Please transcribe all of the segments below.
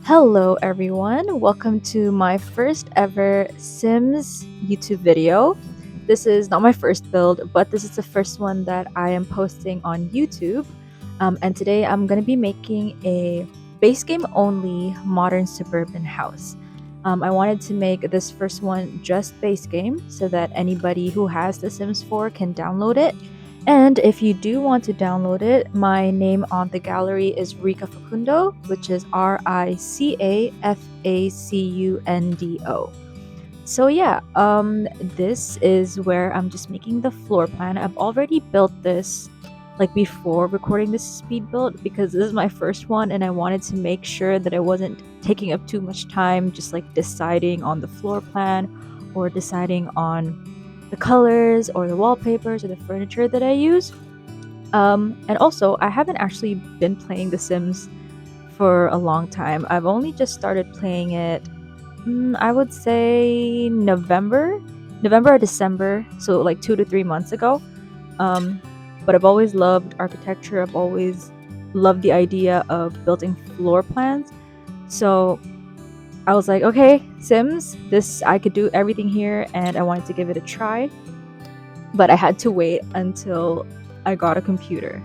Hello everyone, welcome to my first ever Sims YouTube video. This is not my first build, but this is the first one that I am posting on YouTube. And today I'm going to be making a base game only modern suburban house. I wanted to make this first one just base game so that anybody who has The Sims 4 can download it. And if you do want to download it, my name on the gallery is Rica Facundo, which is Ricafacundo. So yeah, this is where I'm just making the floor plan. I've already built this like before recording this speed build because this is my first one and I wanted to make sure that I wasn't taking up too much time just like deciding on the floor plan or deciding on the colors or the wallpapers or the furniture that I use. And also, I haven't actually been playing The Sims for a long time. I've only just started playing it, I would say November or December, so like 2 to 3 months ago. Um, but I've always loved architecture. I've always loved the idea of building floor plans. So I was like, okay, Sims, this I could do everything here, and I wanted to give it a try. But I had to wait until I got a computer.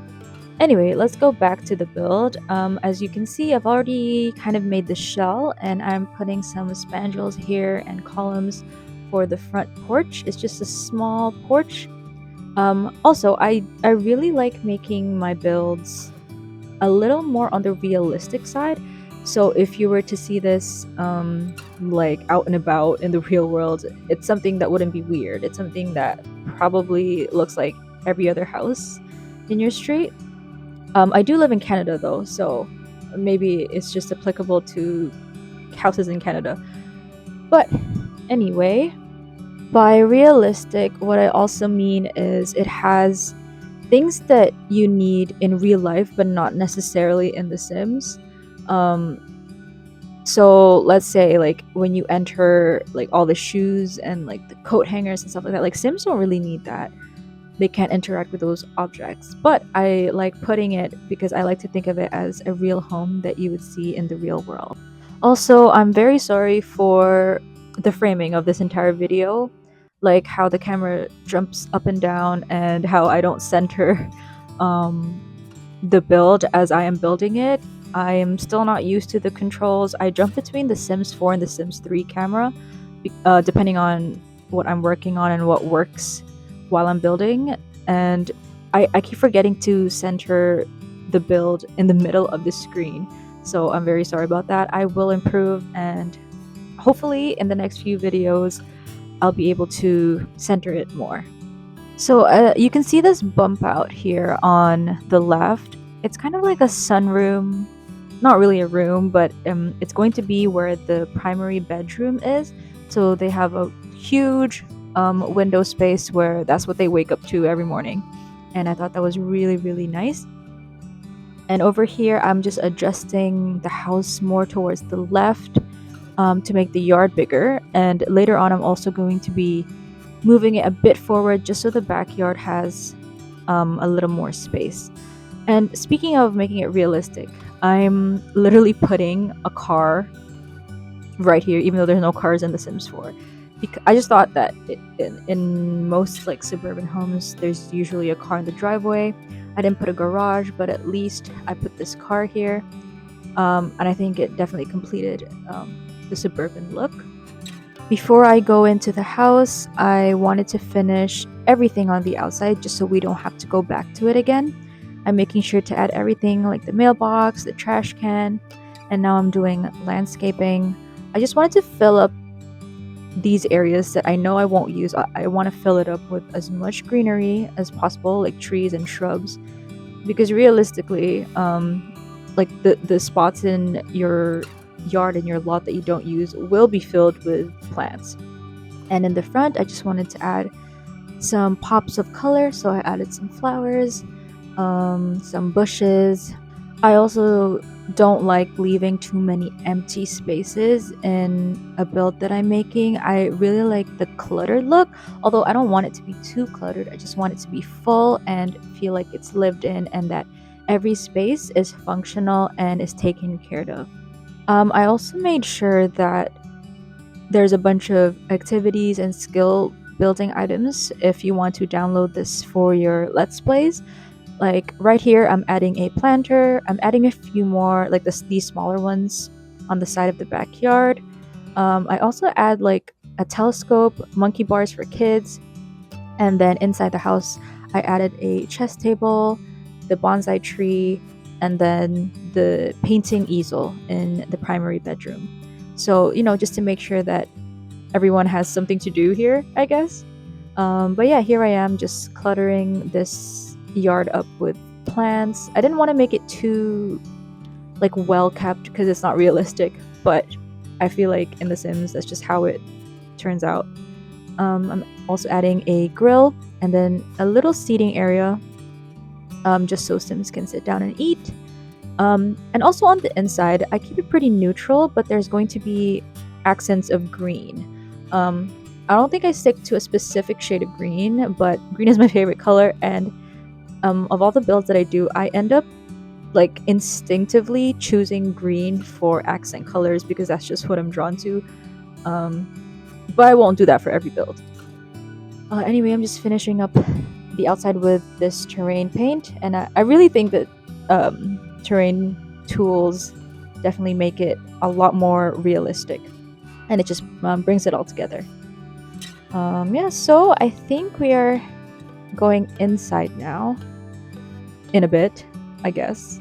Anyway, let's go back to the build. As you can see, I've already kind of made the shell and I'm putting some spandrels here and columns for the front porch. It's just a small porch. Also, I really like making my builds a little more on the realistic side. So if you were to see this like out and about in the real world, it's something that wouldn't be weird. It's something that probably looks like every other house in your street. I do live in Canada though, so maybe it's just applicable to houses in Canada. But anyway, by realistic, what I also mean is it has things that you need in real life, but not necessarily in The Sims. Um, so let's say like when you enter like all the shoes and like the coat hangers and stuff like that, like Sims don't really need that. They can't interact with those objects. But I like putting it because I like to think of it as a real home that you would see in the real world. Also, I'm very sorry for the framing of this entire video, like how the camera jumps up and down and how I don't center um, the build as I am building it. I am still not used to the controls. I jump between the Sims 4 and the Sims 3 camera, depending on what I'm working on and what works while I'm building. And I keep forgetting to center the build in the middle of the screen. So I'm very sorry about that. I will improve, and hopefully in the next few videos, I'll be able to center it more. So you can see this bump out here on the left. It's kind of like a sunroom, not really a room, but it's going to be where the primary bedroom is. So they have a huge window space where that's what they wake up to every morning. And I thought that was really, really nice. And over here, I'm just adjusting the house more towards the left to make the yard bigger. And later on, I'm also going to be moving it a bit forward just so the backyard has a little more space. And speaking of making it realistic, I'm literally putting a car right here, even though there's no cars in The Sims 4. Because I just thought that in most like suburban homes, there's usually a car in the driveway. I didn't put a garage, but at least I put this car here. And I think it definitely completed the suburban look. Before I go into the house, I wanted to finish everything on the outside just so we don't have to go back to it again. I'm making sure to add everything like the mailbox, the trash can, and now I'm doing landscaping. I just wanted to fill up these areas that I know I won't use. I want to fill it up with as much greenery as possible, like trees and shrubs, because realistically, like the spots in your yard and your lot that you don't use will be filled with plants. And in the front, I just wanted to add some pops of color, so I added some flowers, some bushes. I also don't like leaving too many empty spaces in a build that I'm making. I really like the cluttered look, although I don't want it to be too cluttered. I just want it to be full and feel like it's lived in and that every space is functional and is taken care of. I also made sure that there's a bunch of activities and skill building items if you want to download this for your Let's Plays. Like right here, I'm adding a planter. I'm adding a few more, like these smaller ones on the side of the backyard. I also add like a telescope, monkey bars for kids, and then inside the house, I added a chess table, the bonsai tree, and then the painting easel in the primary bedroom. So, just to make sure that everyone has something to do here, I guess. But yeah, here I am just cluttering this yard up with plants. I didn't want to make it too like well kept because it's not realistic, but I feel like in The Sims that's just how it turns out. I'm also adding a grill and then a little seating area, just so Sims can sit down and eat. And also on the inside, I keep it pretty neutral, but there's going to be accents of green. I don't think I stick to a specific shade of green, but green is my favorite color. And of all the builds that I do, I end up like instinctively choosing green for accent colors because that's just what I'm drawn to. But I won't do that for every build. Anyway, I'm just finishing up the outside with this terrain paint, and I really think that terrain tools definitely make it a lot more realistic, and it just brings it all together. Yeah, so I think we are going inside now in a bit, I guess.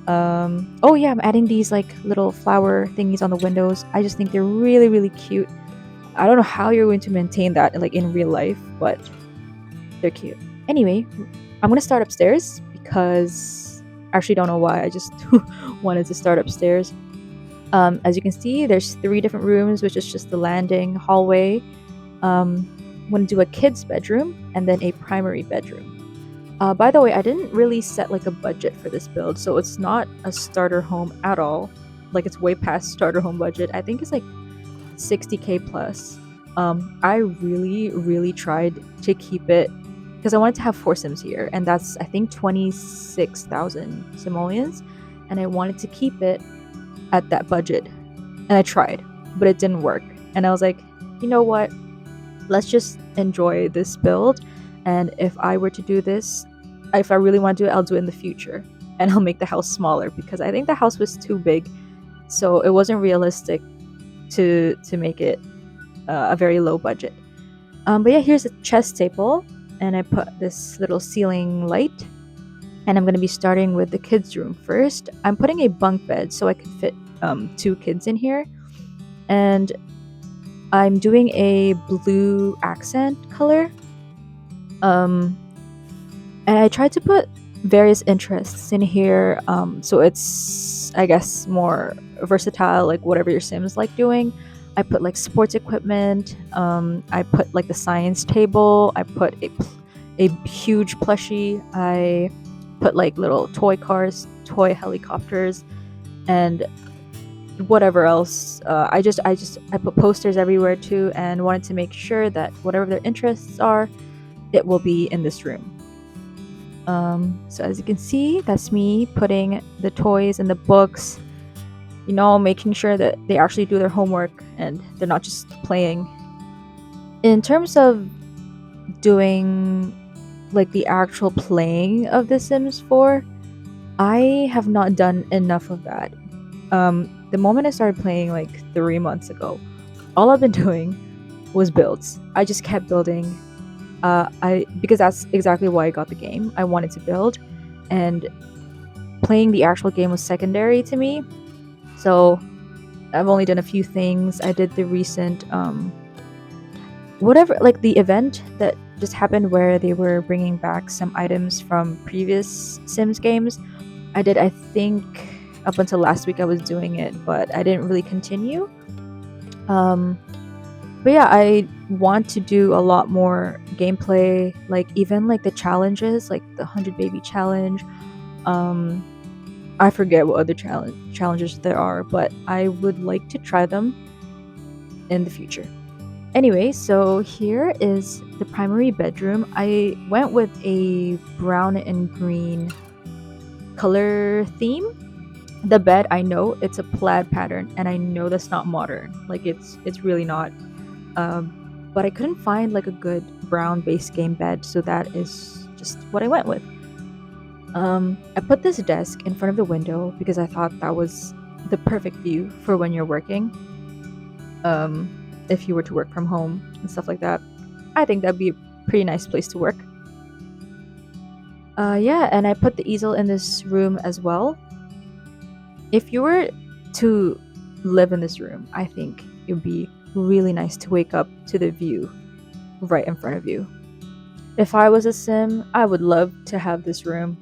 Oh yeah, I'm adding these like little flower thingies on the windows. I just think they're really, really cute. I don't know how you're going to maintain that like in real life, but they're cute. Anyway, I'm gonna start upstairs because I actually don't know why. I just wanted to start upstairs. As you can see, there's 3 different rooms, which is just the landing, hallway. I'm gonna do a kid's bedroom and then a primary bedroom. By the way, I didn't really set like a budget for this build, so it's not a starter home at all. Like it's way past starter home budget. I think it's like 60K plus. I really, really tried to keep it because I wanted to have 4 Sims here, and that's I think 26,000 simoleons, and I wanted to keep it at that budget. And I tried, but it didn't work. And I was like, you know what? Let's just enjoy this build. And if I were to do this, if I really want to do it, I'll do it in the future. And I'll make the house smaller because I think the house was too big. So it wasn't realistic to make it a very low budget. But yeah, here's a chess table. And I put this little ceiling light. And I'm going to be starting with the kids' room first. I'm putting a bunk bed so I can fit 2 kids in here. And I'm doing a blue accent color. And I tried to put various interests in here, so it's, I guess, more versatile, like whatever your Sims like doing. I put like sports equipment. I put like the science table. I put a huge plushie. I put like little toy cars, toy helicopters, and whatever else. I put posters everywhere too, and wanted to make sure that whatever their interests are, it will be in this room. So as you can see, that's me putting the toys and the books, making sure that they actually do their homework and they're not just playing. In terms of doing like the actual playing of The Sims 4, I have not done enough of that. The moment I started playing like 3 months ago, all I've been doing was builds. I just kept building. Because that's exactly why I got the game. I wanted to build, and playing the actual game was secondary to me. So I've only done a few things. I did the recent whatever, like the event that just happened where they were bringing back some items from previous Sims games. I did, I think, up until last week I was doing it, but I didn't really continue. But yeah, I want to do a lot more gameplay, like even like the challenges, like the 100 baby challenge. I forget what other challenges there are, but I would like to try them in the future. Anyway, so here is the primary bedroom. I went with a brown and green color theme. The bed, I know it's a plaid pattern, and I know that's not modern. Like it's really not. But I couldn't find like a good brown base game bed, so that is just what I went with. I put this desk in front of the window because I thought that was the perfect view for when you're working. Um, if you were to work from home and stuff like that, I think that'd be a pretty nice place to work. Yeah, and I put the easel in this room as well. If you were to live in this room, I think it would be really nice to wake up to the view right in front of you. If I was a sim, I would love to have this room.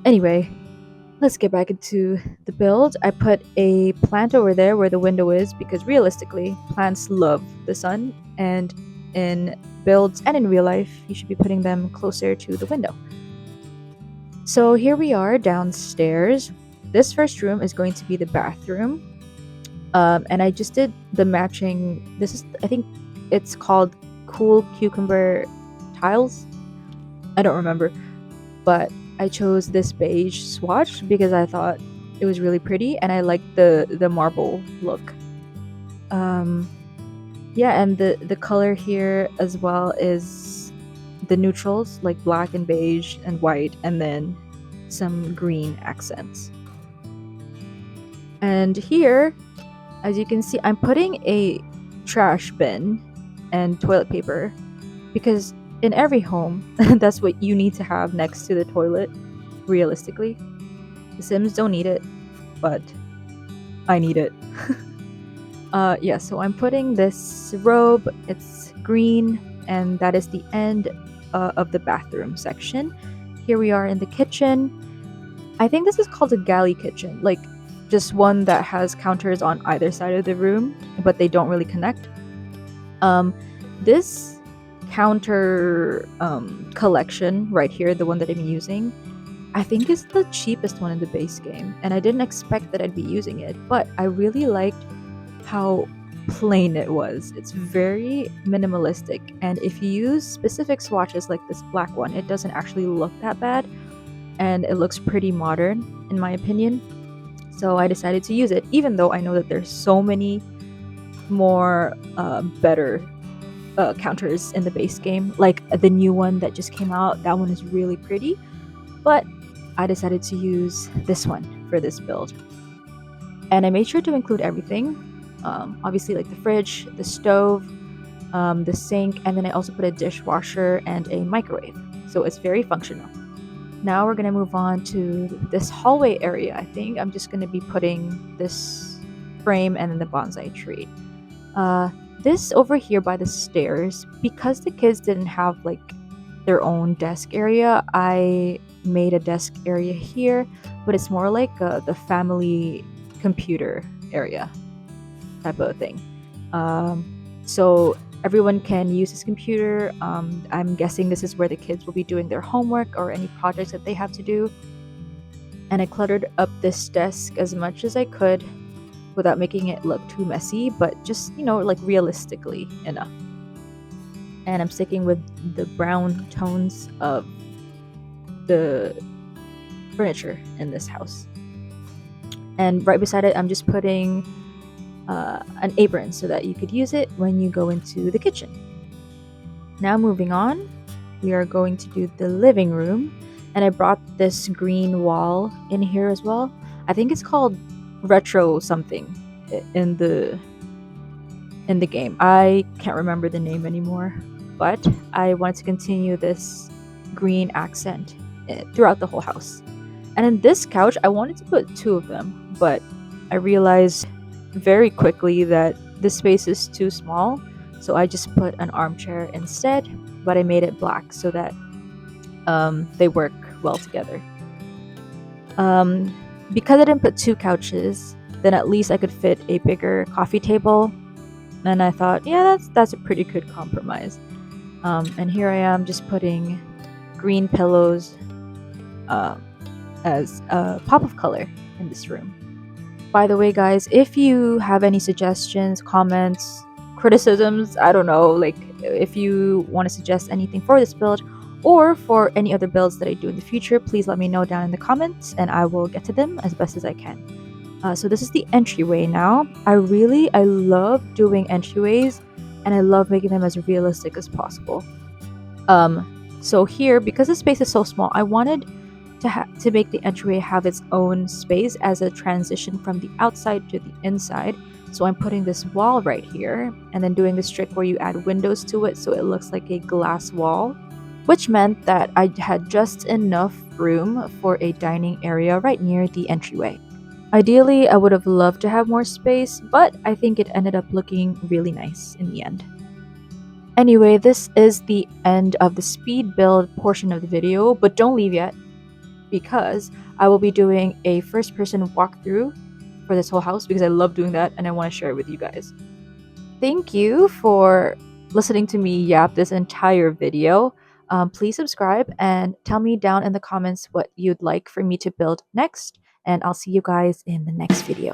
Anyway, let's get back into the build. I put a plant over there where the window is because realistically, plants love the sun, and in builds and in real life, you should be putting them closer to the window. So here we are downstairs. This first room is going to be the bathroom. And I just did the matching. This is, I think it's called cool cucumber tiles. I don't remember, but I chose this beige swatch because I thought it was really pretty and I liked the marble look. Um, yeah, and the color here as well is the neutrals like black and beige and white, and then some green accents. And here, as you can see, I'm putting a trash bin and toilet paper because in every home, that's what you need to have next to the toilet, realistically. The Sims don't need it, but I need it. Yeah, so I'm putting this robe, it's green, and that is the end of the bathroom section. Here we are in the kitchen. I think this is called a galley kitchen, like just one that has counters on either side of the room, but they don't really connect. Um, this counter collection right here, the one that I'm using, I think is the cheapest one in the base game, and I didn't expect that I'd be using it, but I really liked how plain it was. It's very minimalistic, and if you use specific swatches like this black one, it doesn't actually look that bad, and it looks pretty modern, in my opinion. So I decided to use it, even though I know that there's so many more better counters in the base game, like the new one that just came out. That one is really pretty, but I decided to use this one for this build. And I made sure to include everything. Obviously, like the fridge, the stove, the sink, and then I also put a dishwasher and a microwave. So it's very functional. Now we're gonna move on to this hallway area. I think I'm just gonna be putting this frame and then the bonsai tree. This over here by the stairs, because the kids didn't have like their own desk area, I made a desk area here, but it's more like the family computer area type of thing. Um, so everyone can use this computer. I'm guessing this is where the kids will be doing their homework or any projects that they have to do. And I cluttered up this desk as much as I could without making it look too messy, but just, like realistically enough. And I'm sticking with the brown tones of the furniture in this house. And right beside it, I'm just putting an apron so that you could use it when you go into the kitchen. Now moving on, we are going to do the living room, and I brought this green wall in here as well. I think it's called retro something in the game. I can't remember the name anymore, but I wanted to continue this green accent throughout the whole house. And in this couch, I wanted to put two of them, but I realized very quickly that the space is too small, so I just put an armchair instead, but I made it black so that they work well together. Because I didn't put two couches, then at least I could fit a bigger coffee table, and I thought, yeah, that's a pretty good compromise. And here I am just putting green pillows as a pop of color in this room. By the way, guys, if you have any suggestions, comments, criticisms, I don't know, like if you want to suggest anything for this build, Or for any other builds that I do in the future, please let me know down in the comments and I will get to them as best as I can. So this is the entryway now. I love doing entryways and I love making them as realistic as possible. So here, because the space is so small, I wanted to make the entryway have its own space as a transition from the outside to the inside. So I'm putting this wall right here and then doing this trick where you add windows to it so it looks like a glass wall, which meant that I had just enough room for a dining area right near the entryway. Ideally, I would have loved to have more space, but I think it ended up looking really nice in the end. Anyway, this is the end of the speed build portion of the video, but don't leave yet because I will be doing a first person walkthrough for this whole house because I love doing that and I want to share it with you guys. Thank you for listening to me yap this entire video. Please subscribe and tell me down in the comments what you'd like for me to build next, and I'll see you guys in the next video.